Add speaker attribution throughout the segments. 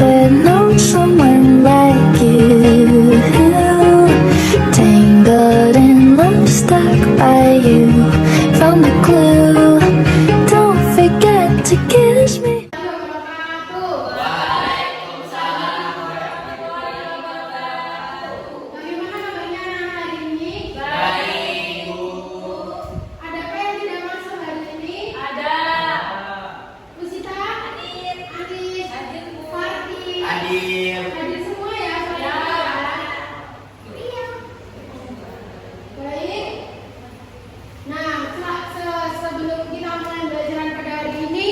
Speaker 1: never known someone like you. Tangled in love, stuck by you. Found the clue. Don't forget to kiss me.
Speaker 2: Hadir semua ya, iya. Baik. Nah, sebelum kita mulai pelajaran pada hari ini,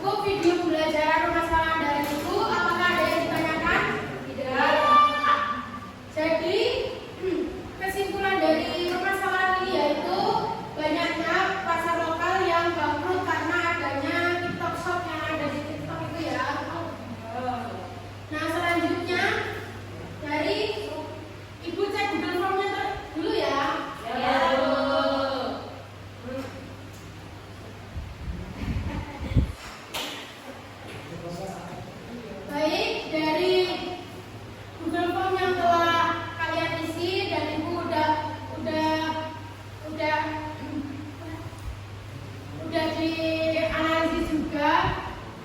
Speaker 2: Cukup video pembelajaran permasalahan dari ibu. Apakah ada yang ditanyakan? Tidak. Jadi kesimpulan dari permasalahan ini yaitu banyaknya pasar lokal yang bangkrut karena adanya TikTok Shop yang ada di TikTok itu ya. Nah selanjutnya dari ibu cek Google Form-nya dulu ya. Baik, dari Google Form yang telah kalian isi dan ibu udah dianalisis juga.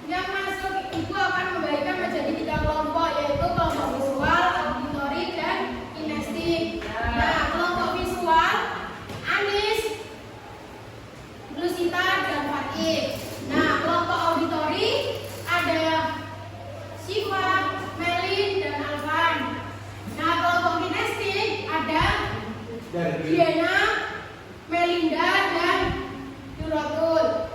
Speaker 2: Yang masuk ibu akan membagikan menjadi 3 kelompok, yaitu kelompok visual, auditory, dan kinestik. Nah, kelompok visual Anis, Lusita, dan Fatih. Nah, kelompok auditory ada Siva, Melin, dan Alvan. Nah, kelompok kinestik ada Diana, Melinda, dan Yuratul.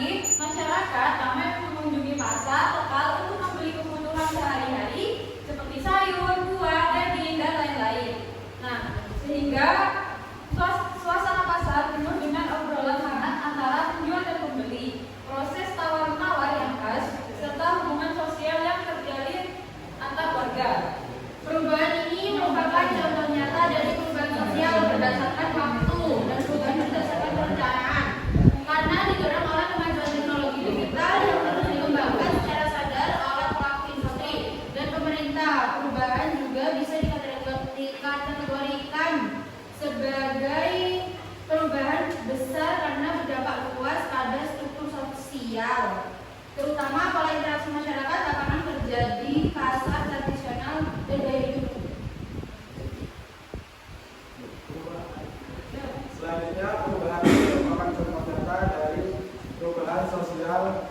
Speaker 3: lagi, masyarakat ramai mengunjungi pasar lokal untuk membeli kebutuhan sehari-hari seperti sayur, buah, daging, dan lain-lain. Nah, sehingga suasana pasar penuh dengan obrolan hangat antara penjual dan pembeli, proses tawar-menawar yang khas, serta hubungan sosial yang terjalin antar warga. Perubahan ini merupakan contoh nyata dari perubahan sosial berdasarkan waktu dan perubahan berdasarkan perencanaan. Karena didorong oleh kemajuan teknologi digital yang terus dikembangkan secara sadar oleh pelaku industri dan pemerintah, perubahan juga bisa dikategorikan sebagai perubahan besar karena berdampak luas pada struktur sosial, terutama pola interaksi masyarakat akan terjadi pasar tradisional dan gaya hidup.
Speaker 4: Selanjutnya, perubahan ini merupakan contoh nyata dari perubahan sosial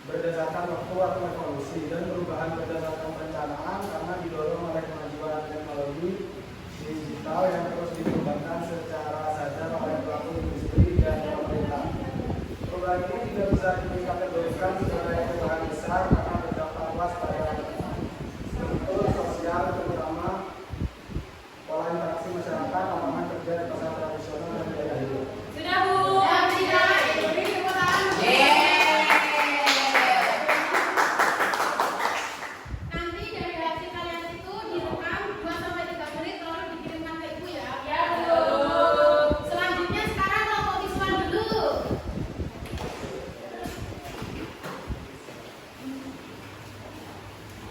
Speaker 4: berdasarkan waktu atau evolusi dan perubahan berdasarkan perencanaan karena didorong oleh kemajuan teknologi digital yang terus dikembangkan secara sadar oleh pelaku industri dan pemerintah. Perubahan ini tidak bisa dikategorikan sebagai perubahan besar karena berdampak luas pada struktur sosial, terutama pola interaksi masyarakat, lapangan kerja di pasar tradisional dan gaya hidup.
Speaker 3: Sudah, Bu?
Speaker 2: Beri tepuk tangan. Nanti dari hasil kalian itu direkam 2-3 menit lalu dikirimkan ke Ibu ya.
Speaker 3: Ya, Bu.
Speaker 2: Selanjutnya sekarang kelompok visual dulu.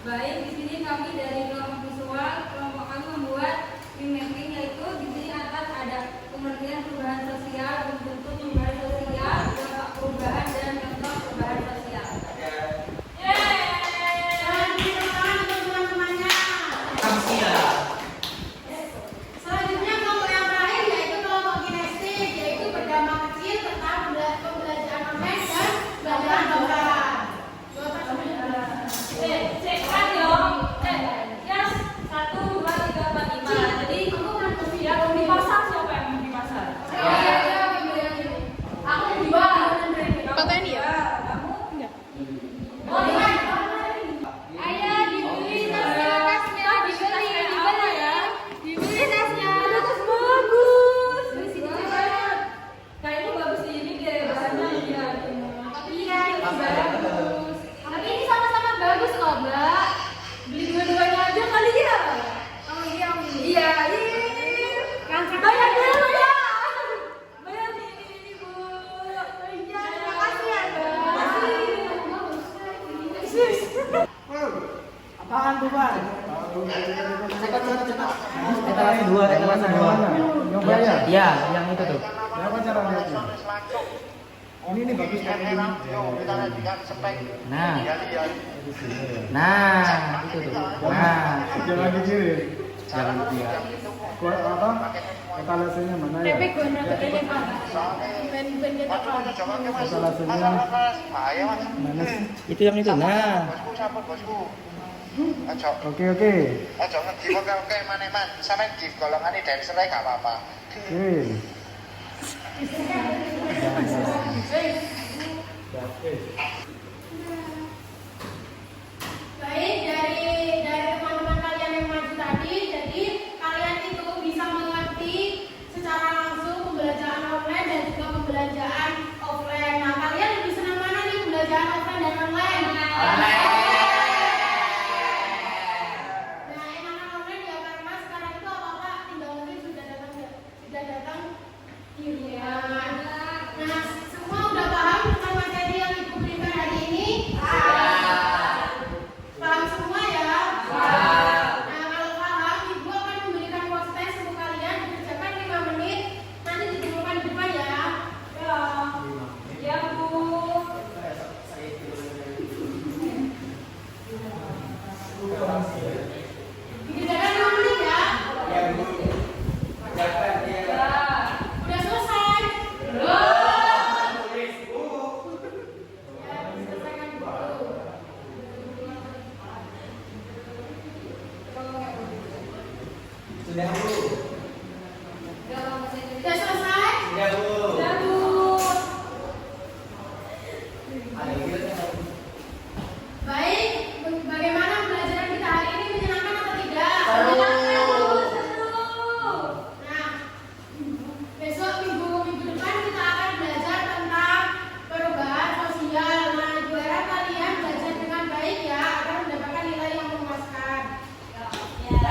Speaker 3: Baik, di sini kami dari kelompok visual, kelompok kami membuat film mapping, yaitu di sini akan ada pengertian perubahan sosial, bentuk perubahan sosial, dampak perubahan dan contoh perubahan sosial.
Speaker 2: Dan tepuk tangan untuk teman-temannya. Selanjutnya kelompok yang terakhir yaitu kelompok kinestik, yaitu berdampak kecil tentang pembelajaran online dan belajar offline.
Speaker 3: Yes, 1, 2, 3, 4, 5. Jadi, yang di pasar siapa yang di pasar?
Speaker 2: Aku juga.
Speaker 3: Pakai dia. Kamu? Enggak. Oh, iya.
Speaker 2: Ayo dibeli tasnya, dibeli ya. Dibeli tasnya.
Speaker 3: Bagus, bagus. Kayaknya bagus sih, ini kayak bahannya lebih halus.
Speaker 2: Iya, ini bagus. Tapi ini sama-sama bagus loh, Mbak.
Speaker 3: Beli dua-duanya aja kali ya.
Speaker 2: Oh iya,
Speaker 3: Iya, bayar dulu ya. Bayar ini, Bu.
Speaker 2: Iya, terima kasih ya, Mbak.
Speaker 4: Apaan tuh, Pak?
Speaker 5: Etalase 2.
Speaker 4: Yang bayar?
Speaker 5: Iya, yang itu tuh.
Speaker 4: Berapa cara lihatnya? Ini bagus kan ini.
Speaker 5: Nah. Nah, itu tuh. Nah,
Speaker 4: Jangan dikirim.
Speaker 5: jangan dia.
Speaker 4: Kuat apa? Etalasenya mana ya?
Speaker 2: Tapi gue nangkepnya Pak. Ben-ben kita Pak.
Speaker 4: Etalasenya mana sih?
Speaker 5: Itu yang itu. Nah.
Speaker 4: Oke, oke.
Speaker 6: Aja ngendi pokoke maneman. Sampeyan di golongane dancer ae gak apa-apa.
Speaker 4: Oke.
Speaker 2: Baik, dari teman-teman kalian yang maju tadi, jadi kalian itu bisa mengerti secara langsung pembelajaran online dan juga pembelajaran offline. Nah, kalian lebih senang mana nih, pembelajaran offline dan online? Nah, enakan online ya karena sekarang itu apa-apa tinggal mungkin sudah datang kiriman. Nah, semua udah paham tentang materi yang Ibu berikan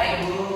Speaker 7: Ibu.